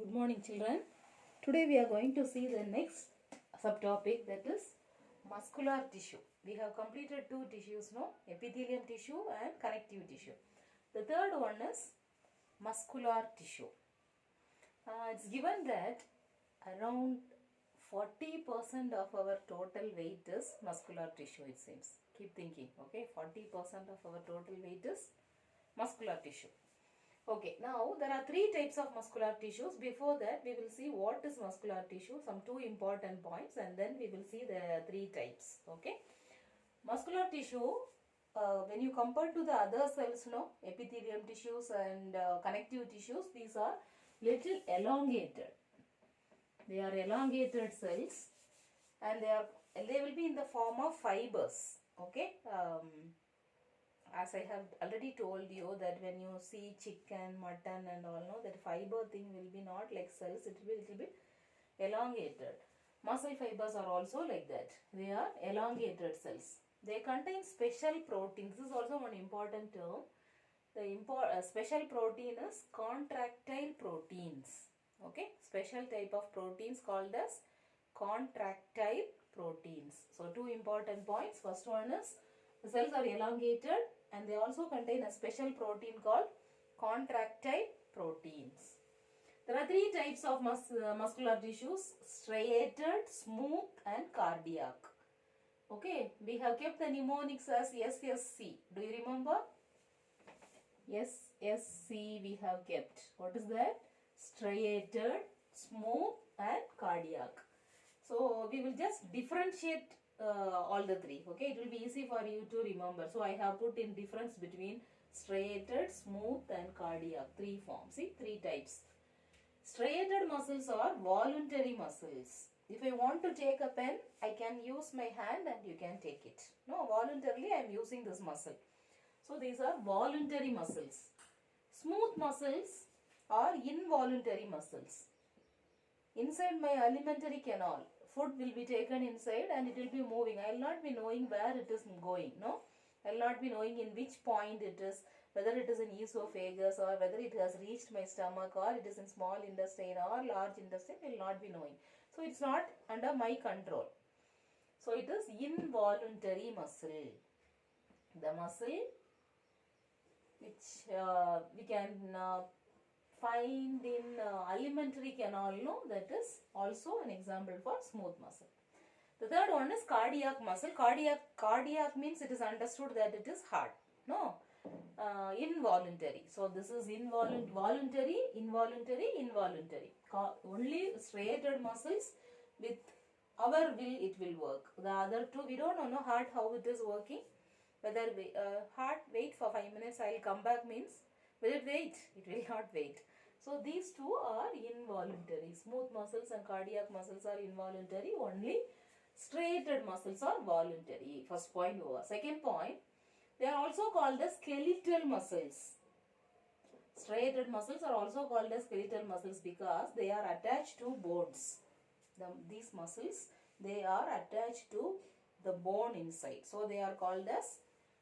Good morning, children. Today we are going to see the next subtopic, that is muscular tissue. We have completed two tissues, no? Epithelium tissue and connective tissue. The third one is muscular tissue. It's given that around 40% of our total weight is muscular tissue, it seems. Keep thinking, okay? 40% of our total weight is muscular tissue. Okay, now there are three types of muscular tissues. Before that, we will see what is muscular tissue, some two important points, and then we will see the three types. Okay, muscular tissue, when you compare to the other cells, epithelium tissues and connective tissues, these are little elongated. They are elongated cells, and they will be in the form of fibers. Okay. As I have already told you that when you see chicken, mutton and all, that fiber thing will be not like cells, it will be a little bit elongated. Muscle fibers are also like that. They are elongated cells. They contain special proteins. This is also one important term. The special protein is contractile proteins. Okay, special type of proteins called as contractile proteins. So two important points. First one is the cells are elongated and they also contain a special protein called contractile proteins. There are three types of muscular tissues: striated, smooth and cardiac. Okay, we have kept the mnemonics as SSC. Do you remember? SSC we have kept. What is that? Striated, smooth and cardiac. So we will just differentiate all the three. Okay, it will be easy for you to remember. So I have put in difference between striated, smooth and cardiac. Three forms. See, three types. Striated muscles are voluntary muscles. If I want to take a pen, I can use my hand and you can take it. No, voluntarily I am using this muscle. So these are voluntary muscles. Smooth muscles are involuntary muscles. Inside my alimentary canal, food will be taken inside and it will be moving. I will not be knowing where it is going. No, I will not be knowing in which point it is, whether it is in esophagus or whether it has reached my stomach or it is in small intestine or large intestine. I will not be knowing. So it's not under my control. So it is involuntary muscle. The muscle which we can find in alimentary canal, that is also an example for smooth muscle. The third one is cardiac muscle. Cardiac means it is understood that it is heart. No, involuntary. So this is voluntary, involuntary. Only striated muscles, with our will it will work. The other two we don't know heart how it is working. Whether heart wait for 5 minutes, I will come back means will it wait? It will not wait. So these two are involuntary. Smooth muscles and cardiac muscles are involuntary. Only striated muscles are voluntary. First point over. Second point, they are also called as skeletal muscles. Striated muscles are also called as skeletal muscles because they are attached to bones. These muscles, they are attached to the bone inside. So they are called as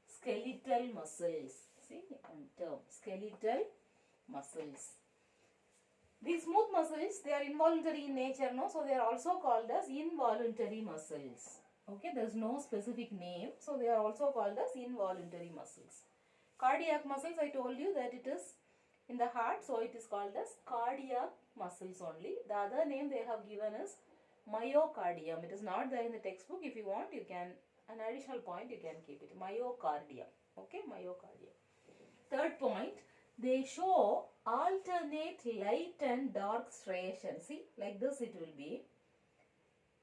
skeletal muscles. See, term skeletal muscles. These smooth muscles, they are involuntary in nature, no? So they are also called as involuntary muscles. Okay, there is no specific name. So they are also called as involuntary muscles. Cardiac muscles, I told you that it is in the heart. So it is called as cardiac muscles only. The other name they have given is myocardium. It is not there in the textbook. If you want, you can, an additional point, you can keep it. Myocardium. Okay, myocardium. Third point, they show alternate light and dark striations. See, like this it will be.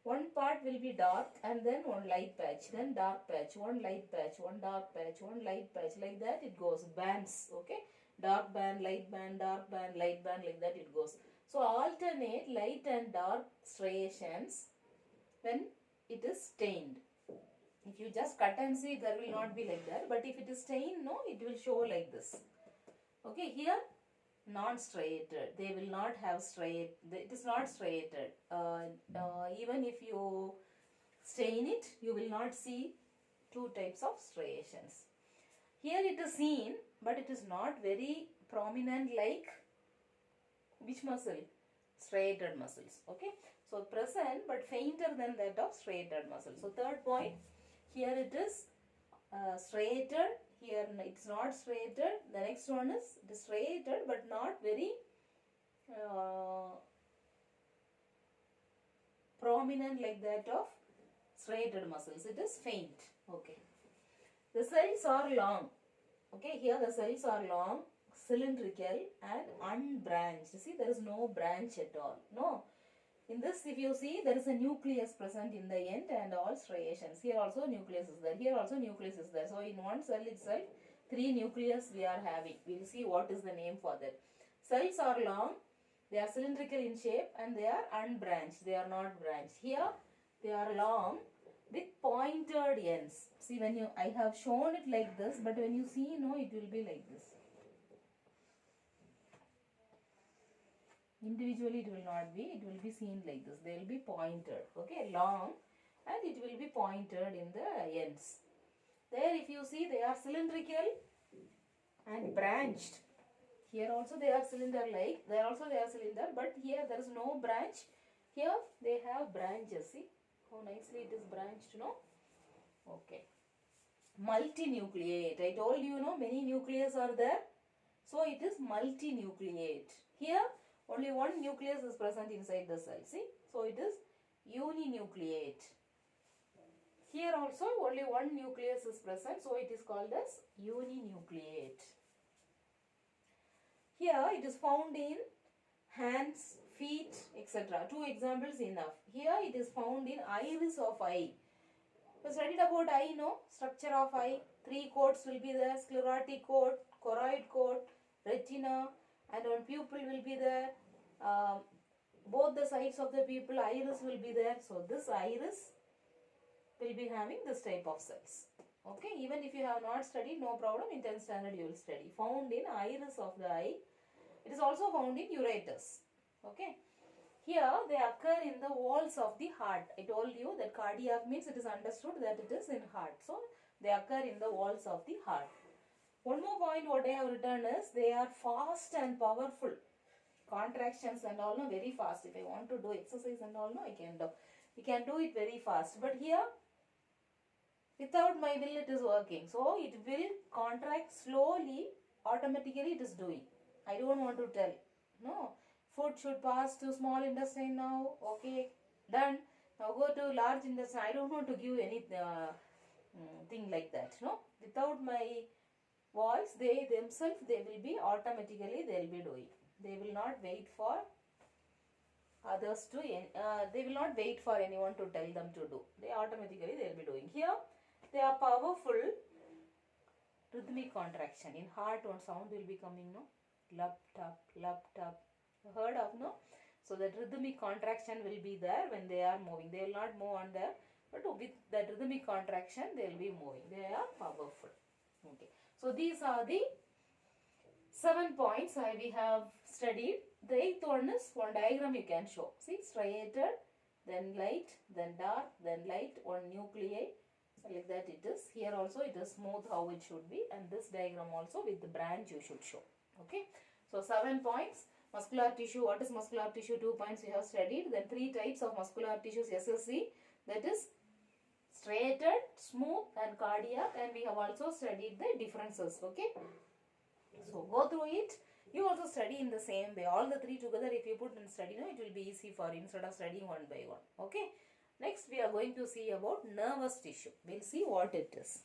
One part will be dark and then one light patch, then dark patch, one light patch, one dark patch, one light patch. Like that it goes. Bands. Okay, dark band, light band, dark band, light band. Like that it goes. So alternate light and dark striations when it is stained. If you just cut and see, there will not be like that. But if it is stained, no, it will show like this. Okay, here non-striated. They will not have striate. It is not striated. Even if you stain it, you will not see two types of striations. Here it is seen, but it is not very prominent like which muscle? striated muscles. Okay, so present but fainter than that of striated muscles. So third point, here it is striated, here it's not striated. The next one is it is striated but not very prominent like that of striated muscles. It is faint. Okay, the cells are long. Okay, here the cells are long, cylindrical and unbranched. See, there is no branch at all. No. In this, if you see, there is a nucleus present in the end and all striations. Here also nucleus is there. Here also nucleus is there. So, in one cell itself, 3 nucleus we are having. We will see what is the name for that. Cells are long, they are cylindrical in shape and they are unbranched. They are not branched. Here, they are long with pointed ends. See, when I have shown it like this, but when you see, no, it will be like this. Individually it will not be, it will be seen like this. They will be pointed, okay, long, and it will be pointed in the ends. There if you see, they are cylindrical and branched. Here also they are cylinder-like, there also they are cylinder, but here there is no branch. Here they have branches. See how nicely it is branched, no? Okay. Multinucleate. I told you, no, many nucleus are there. So it is multinucleate. Here only one nucleus is present inside the cell. See? So it is uninucleate. Here also only one nucleus is present. So it is called as uninucleate. Here it is found in hands, feet, etc. 2 examples enough. Here it is found in iris of eye. We studied about eye, no? Structure of eye. 3 coats will be there. Sclerotic coat, choroid coat, retina, and one pupil will be there. Both the sides of the pupil, iris will be there. So this iris will be having this type of cells. Okay, even if you have not studied, no problem. In 10th standard you will study. Found in iris of the eye. It is also found in ureters. Okay. Here they occur in the walls of the heart. I told you that cardiac means it is understood that it is in heart. So they occur in the walls of the heart. One more point what I have written is they are fast and powerful. Contractions and all, no, very fast. If I want to do exercise and all, no, I can do. You can do it very fast. But here, without my will, it is working. So it will contract slowly. Automatically, it is doing. I don't want to tell. No. Food should pass to small intestine now. Okay, done. Now go to large intestine. I don't want to give any thing like that. No. Without my voice, they themselves, they will be automatically, they will be doing. They will not wait for others to, they will not wait for anyone to tell them to do. They automatically, they will be doing. Here, they are powerful rhythmic contraction. In heart, one sound will be coming, no? Lup, tap, lup, tap. Heard of, no? So that rhythmic contraction will be there when they are moving. They will not move on there, but with that rhythmic contraction, they will be moving. They are powerful. Okay. So these are the 7 points we have studied. The 8th one is one diagram you can show. See, striated, then light, then dark, then light, one nuclei. Like that it is. Here also it is smooth how it should be, and this diagram also with the branch you should show. Okay. So 7 points. Muscular tissue. What is muscular tissue? 2 points we have studied. Then 3 types of muscular tissues SSC. That is striated, smooth and cardiac, and we have also studied the differences. Okay. So go through it. You also study in the same way. All the 3 together if you put in study, no, it will be easy for you instead of studying one by one. Okay. Next we are going to see about nervous tissue. We will see what it is.